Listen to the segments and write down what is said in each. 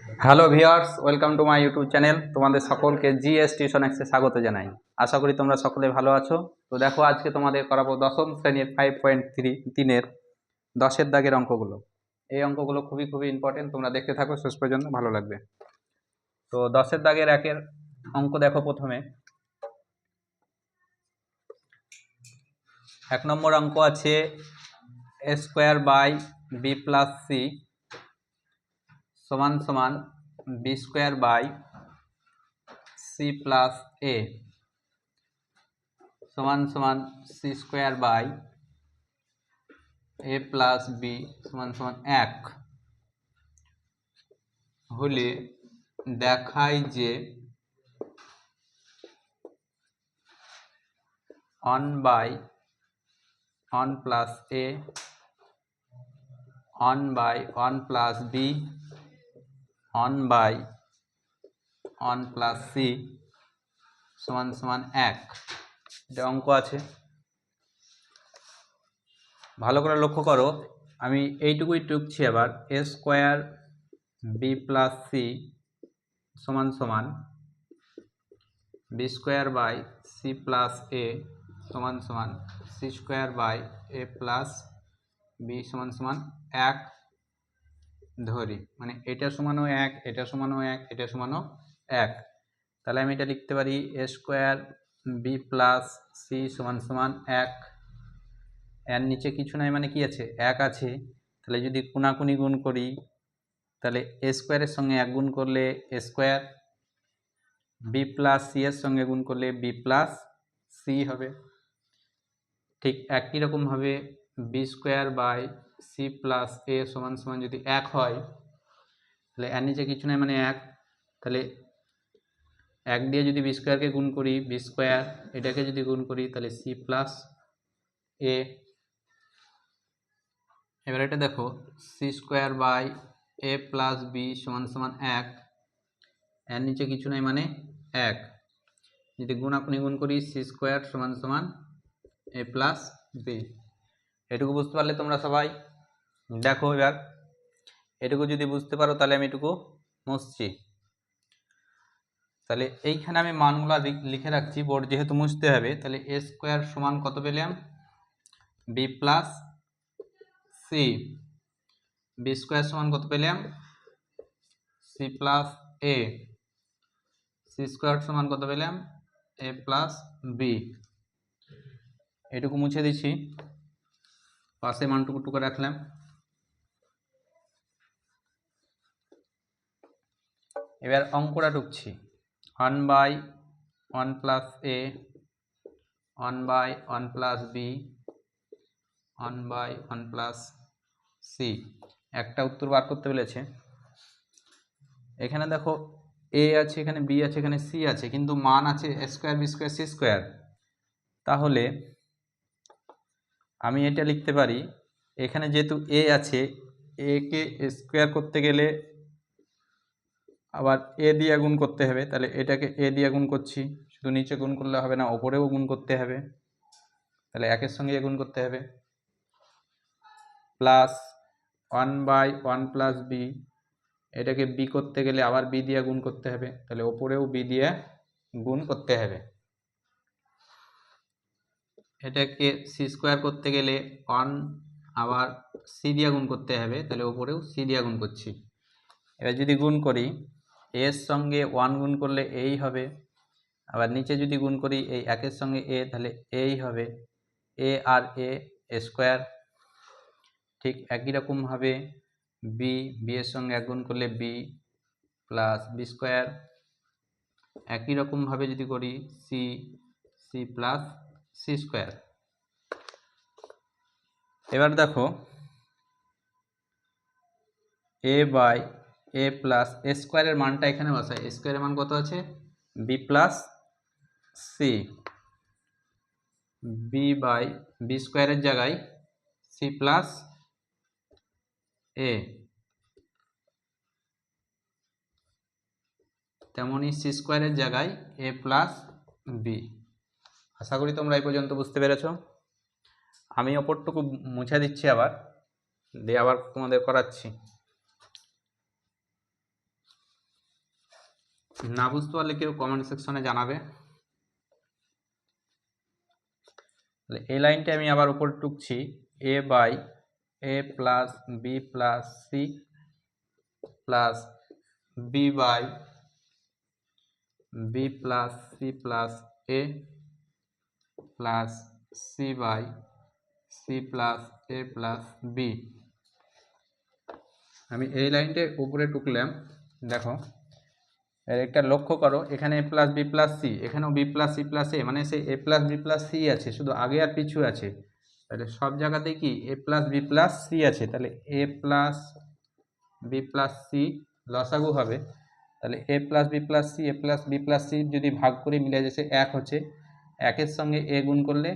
Hello viewers, welcome to my YouTube channel. তোমাদের সকলকে GS tuition এক্সে স্বাগত জানাই। আশা করি তোমরা সকলে ভালো আছো। তো দেখো, আজকে তোমাদের করাবো দশম শ্রেণীর 5.3-এর 10-এর দাগের অঙ্কগুলো। এই অঙ্কগুলো খুবই ইম্পর্টেন্ট, তোমরা দেখতে থাকো শেষ পর্যন্ত, ভালো লাগবে। তো 10-এর দাগের 1-এর অঙ্ক দেখো। প্রথমে 1 নম্বর অঙ্ক আছে a square by B plus C সমান সমান B square by C plus A সমান সমান C square by A plus B সমান সমান 1 হলে দেখায় যে 1/1 plus A 1/1 plus B 1/1 plus C সমান সমান 1। এটা অঙ্ক আছে, ভালো করে লক্ষ্য করো। আমি এইটুকুই টুকছি। আবার A square B plus C সমান সমান B square by C plus A সমান সমান C square by A plus B সমান সমান 1 ধরি, মানে এটা সমানও 1, এটা সমানও 1, এটা সমানও 1। তাহলে আমি এটা লিখতে পারি এ স্কোয়ার বি প্লাস সি সমান সমান 1। এর নিচে কিছু নাই, মানে কি আছে, 1 আছে। তাহলে যদি কোনাকুনি গুণ করি, তাহলে এ স্কোয়ারের সঙ্গে 1 গুণ করলে এ স্কোয়ার, বি প্লাস সি এর সঙ্গে গুণ করলে বি প্লাস সি হবে। ঠিক একই রকমভাবে B square by C plus A সমান সমান যদি 1 হয়, তাহলে এর নিচে কিছু নাই, মানে 1। তাহলে 1 দিয়ে যদি বি স্কোয়ারকে গুণ করি, বি স্কোয়ার, এটাকে যদি গুণ করি, তাহলে সি প্লাস এ। এবার এটা দেখো, C square by A plus B সমান সমান 1, এর নিচে কিছু নাই, মানে 1। যদি গুণাকুনি গুণ করি, সি স্কোয়ার সমান সমান এ প্লাস বি। এটুকু বুঝতে পারলে তোমরা সবাই? দেখো এবার এটুকু যদি বুঝতে পারো, তাহলে আমি এটুকু মুছছি। তাহলে এইখানে আমি মানগুলো লিখে রাখছি, বোর্ড যেহেতু মুছতে হবে। তাহলে এ স্কোয়ার সমান কত পেলাম, B plus C. B square সমান কত পেলাম, C plus A. C square সমান কত পেলাম, এ প্লাস বি। এটুকু মুছে দিচ্ছি, পাশে মানটুকু টুকু রাখলাম। এবার অঙ্কটা টুকছি। 1/1 plus A 1/1 plus B 1/1 plus C. একটা উত্তর বার করতে বলেছে। এখানে দেখো এ আছে, এখানে বি আছে, এখানে সি আছে, কিন্তু মান আছে A square B square C square. তাহলে আমি এটা লিখতে পারি, এখানে যেহেতু এ আছে, এ কে স্কোয়ার করতে গেলে আবার এ দিয়ে গুণ করতে হবে। তাহলে এটাকে এ দিয়ে গুণ করছি, শুধু নিচে গুণ করলে হবে না, ওপরেও গুণ করতে হবে। তাহলে 1-এর সঙ্গে এ গুণ করতে হবে। প্লাস 1/1 প্লাস বি, এটাকে বি করতে গেলে আবার বি দিয়ে গুণ করতে হবে। তাহলে ওপরেও বি দিয়ে গুণ করতে হবে। এটাকে সি স্কোয়ার করতে গেলে 1 আবার সি দিয়ে গুণ করতে হবে। তাহলে ওপরেও সি দিয়ে গুণ করছি। এবার যদি গুণ করি, এর সঙ্গে 1 গুণ করলে এই হবে। আবার নিচে যদি গুণ করি এই 1-এর সঙ্গে এ, তাহলে এই হবে। এ আর এ স্কোয়ার। ঠিক একই রকমভাবে বি এর সঙ্গে 1 গুণ করলে বি প্লাস বি স্কোয়ার। একই রকমভাবে যদি করি সি প্লাস সি স্কোয়ার। এবার দেখো এ বাই এ প্লাস এ স্কোয়ারের মানটা এখানে বসাই। এ স্কোয়ারের মান কত আছে, B plus C. B by B স্কোয়ারের জায়গায় সি প্লাস এ, তেমনই সি স্কোয়ারের জায়গায় এ প্লাস বি। আশা করি তোমরা এই পর্যন্ত বুঝতে পেরেছ। আমি ওপরটুকু মুছে দিচ্ছি আবার, দিয়ে আবার তোমাদের করাচ্ছি। না বুঝতে পারলে কেউ কমেন্ট সেকশনে জানাবে। এই লাইনটা আমি আবার উপরে টুকছি, a by a plus B plus C plus B by B plus C plus A plus C by C plus A plus B. আমি এই লাইনটা উপরে টুকলাম। দেখো এর একটা লক্ষ্য করো, এখানে এ প্লাস বি প্লাস সি, এখানেও বি প্লাস সি প্লাস এ, মানে সে এ প্লাস বি প্লাস সি আছে, শুধু আগে আর পিছু আছে। তাহলে সব জায়গাতেই কি এ প্লাস বি প্লাস সি আছে, তাহলে এ প্লাস বি প্লাস সি লসাগু হবে। তাহলে এ প্লাস বি প্লাস সি, এ প্লাস বি প্লাস সি যদি ভাগ করে মিলে যাচ্ছে এক হচ্ছে, একের সঙ্গে এ গুণ করলে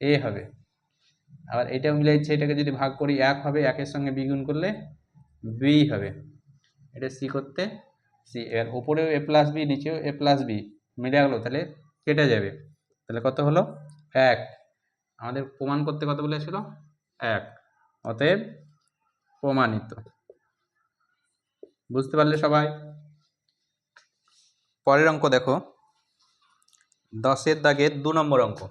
এ হবে। আবার এটাও মিলে যাচ্ছে, এটাকে যদি ভাগ করি এক হবে, একের সঙ্গে বি গুণ করলে বি হবে। এটা সি করতে সি, এর উপরেও এ প্লাস বি, নিচেও এ প্লাস বি মিলে গেলো, তাহলে কেটে যাবে। তাহলে কত হলো? এক। আমাদের প্রমাণ করতে কত বলেছিল? এক। অতএব প্রমাণিত। বুঝতে পারলে সবাই? পরের অঙ্ক দেখো, 10-এর দাগের 2 নম্বর অঙ্ক।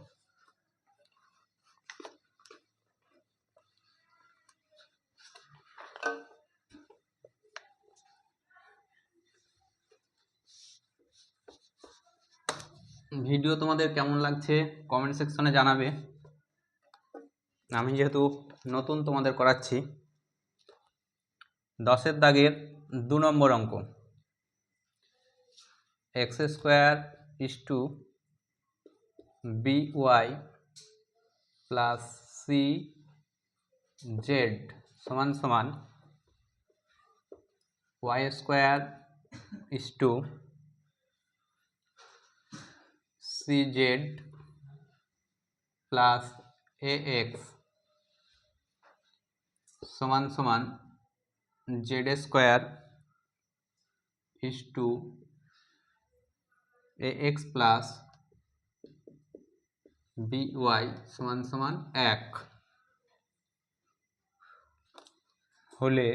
ভিডিও তোমাদের কেমন লাগছে কমেন্ট সেকশনে জানাবে। আমি যেহেতু নতুন তোমাদের করাচ্ছি। 10-এর দাগের 2 নম্বর অঙ্ক, X square is to B Y plus C Z সমান সমান Y square is to C Z plus A X সমান সমান Z square is to A X plus B Y সমান সমান 1 হলে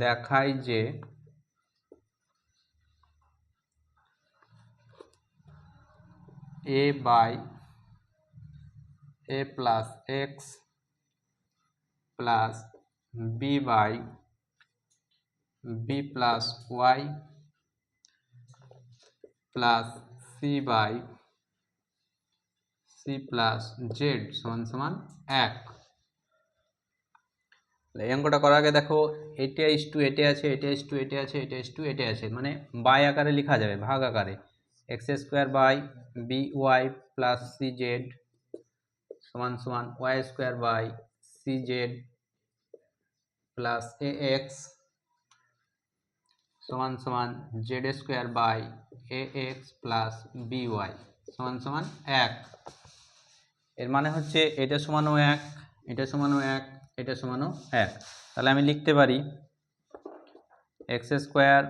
দেখায় যে a by a plus X plus B by B plus Y plus C by C plus Z সমান সমান 1। এই অঙ্কটা করার আগে দেখো, এটা ইস টু এটে আছে, এটা ইস টু এটে আছে, এটা ইস টু এটে আছে, মানে বাই আকারে লেখা যাবে, ভাগ আকারে। X square by B Y plus C Z সমান সমান Y square by C Z plus A X সমান সমান Z square by A X plus B Y সমান সমান 1। এর মানে হচ্ছে এটা সমানও 1, এটা সমানও 1, এটা সমানও 1। তাহলে আমি লিখতে পারি X square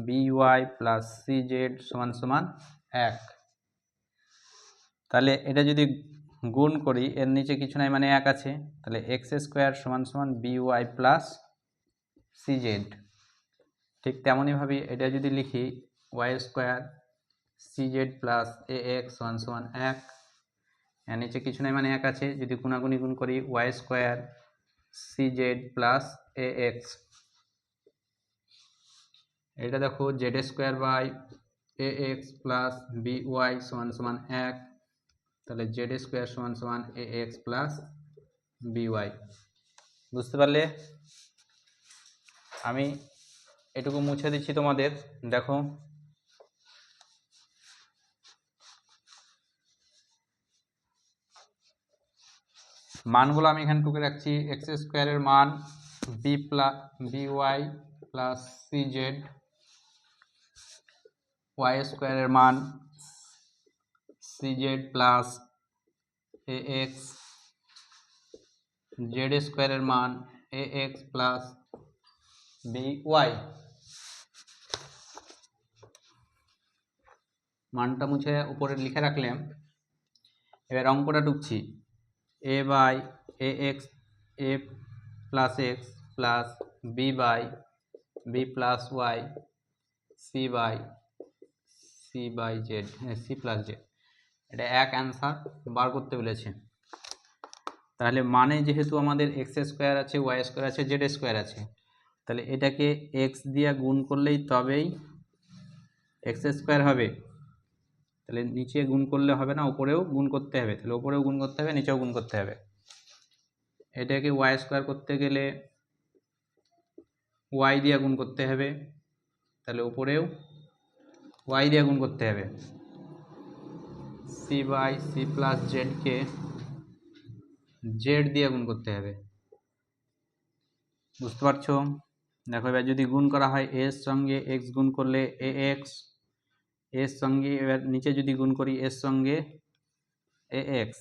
B Y plus C Z সমান সমান 1। তাহলে এটা যদি গুণ করি, এর নিচে কিছু নাই মানে 1 আছে, তাহলে এক্স স্কোয়ার সমান সমান B Y plus C Z. ঠিক তেমনইভাবে এটা যদি লিখি Y square C Z plus A X সমান সমান 1, এর নিচে কিছু নাই মানে 1 আছে, যদি গুণাগুণি গুণ করি Y square C Z plus A X. এটা দেখো Z square by A X plus B Y সমান সমান 1, তাহলে জেড স্কোয়ার সমান সমান A X plus B Y. বুঝতে পারলে? আমি এটুকু মুছে দিচ্ছি তোমাদের। দেখো মানগুলো আমি এখানে টুকে রাখছি। এক্স স্কোয়ারের মান B Y plus C Z, Y স্কোয়ারের মান C Z plus A X, Z স্কোয়ারের মান A X plus B Y. মানটা মুছে উপরে লিখে রাখলাম। এবার অঙ্কটা ঢুকছি, A by A X A plus X plus B by B plus Y c/z, হ্যাঁ c প্লাস জেড, এটা এক অ্যান্সার বার করতে বলেছে। তাহলে মানে যেহেতু আমাদের এক্স স্কোয়ার আছে, ওয়াই স্কোয়ার আছে, জেড স্কোয়ার আছে, তাহলে এটাকে এক্স দিয়ে গুণ করলেই তবেই এক্স স্কোয়ার হবে। তাহলে নিচে গুণ করলে হবে না, উপরেও গুণ করতে হবে, তাহলে উপরেও গুণ করতে হবে, নিচেও গুণ করতে হবে। এটাকে ওয়াই স্কোয়ার করতে গেলে ওয়াই দিয়ে গুণ করতে হবে, তাহলে উপরেও ওয়াই দিয়ে গুণ করতে হবে। c/c প্লাস জেডকে জেড দিয়ে গুণ করতে হবে, বুঝতে পারছো? দেখো এবার যদি গুণ করা হয় এর সঙ্গে এক্স গুণ করলে এ এক্স, এর সঙ্গে এবার নিচে যদি গুণ করি এর সঙ্গে এ এক্স,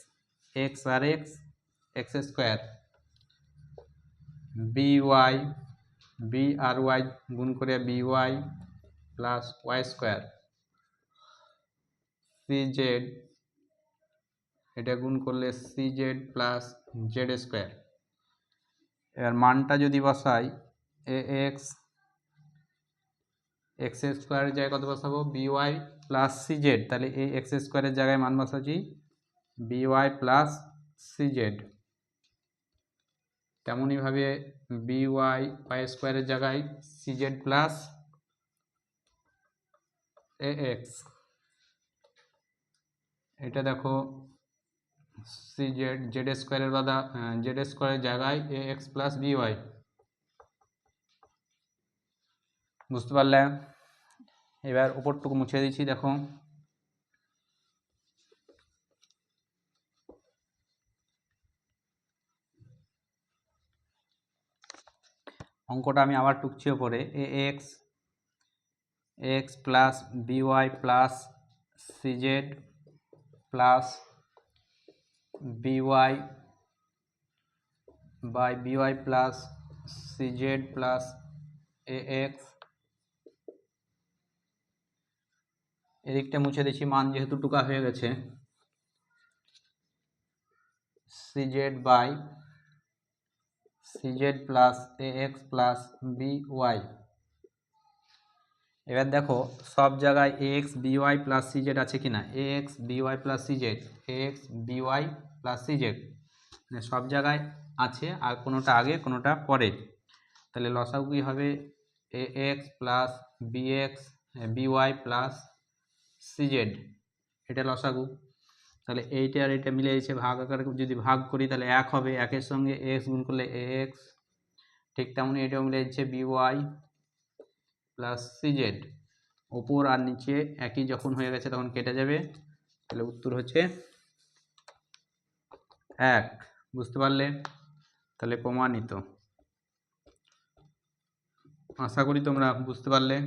এক্স আর X, X square, B Y, B আর ওয়াই গুণ করে B Y plus Y square, C Z, এটা গুণ করলে C Z plus Z square. এবার মানটা যদি বসাই এ এক্স, এক্স স্কোয়ারের জায়গায় কত বসাবো, B Y plus C Z, তাহলে এই এক্স স্কোয়ারের জায়গায় মান বসাচ্ছি B Y plus C Z. তেমনইভাবে বি ওয়াই ওয়াই স্কোয়ারের জায়গায় C Z plus A X, এটা দেখো সি জেড, জেড স্কোয়ারের বাদা জেড স্কোয়ারের জায়গায় A X plus B Y, বুঝতে পারলে? এবার উপরটুকু মুছে দিচ্ছি, দেখো অঙ্কটা আমি আবার টুকছি ওপরে, A X, X plus B Y plus C Z plus B Y by B Y plus C Z plus A X, এদিকটা মুছে দিচ্ছি, মান যেহেতু টুকা হয়ে গেছে, C Z by C Z plus A X plus B Y. এবার দেখো সব জায়গায় A X B Y plus C Z আছে কিনা, A X B Y plus C Z, A X B Y plus C Z, সব জায়গায় আছে, আর কোনোটা আগে কোনোটা পরে। তাহলে লসাগু কি হবে, A X plus B X B Y plus C Z, এটা লসাগু। তাহলে এইটা আর এটা মিলে যাচ্ছে, ভাগ আকারে যদি ভাগ করি তাহলে এক হবে, একের সঙ্গে এক্স গুণ করলে এ এক্স, ঠিক তেমনই এটাও মিলে যাচ্ছে B Y plus C Z, ওপর আর নিচে একই যখন হয়ে গেছে তখন কেটে যাবে, তাহলে উত্তর হচ্ছে 1, বুঝতে পারলে? তাহলে প্রমাণিত। আশা করি তোমরা বুঝতে পারলে।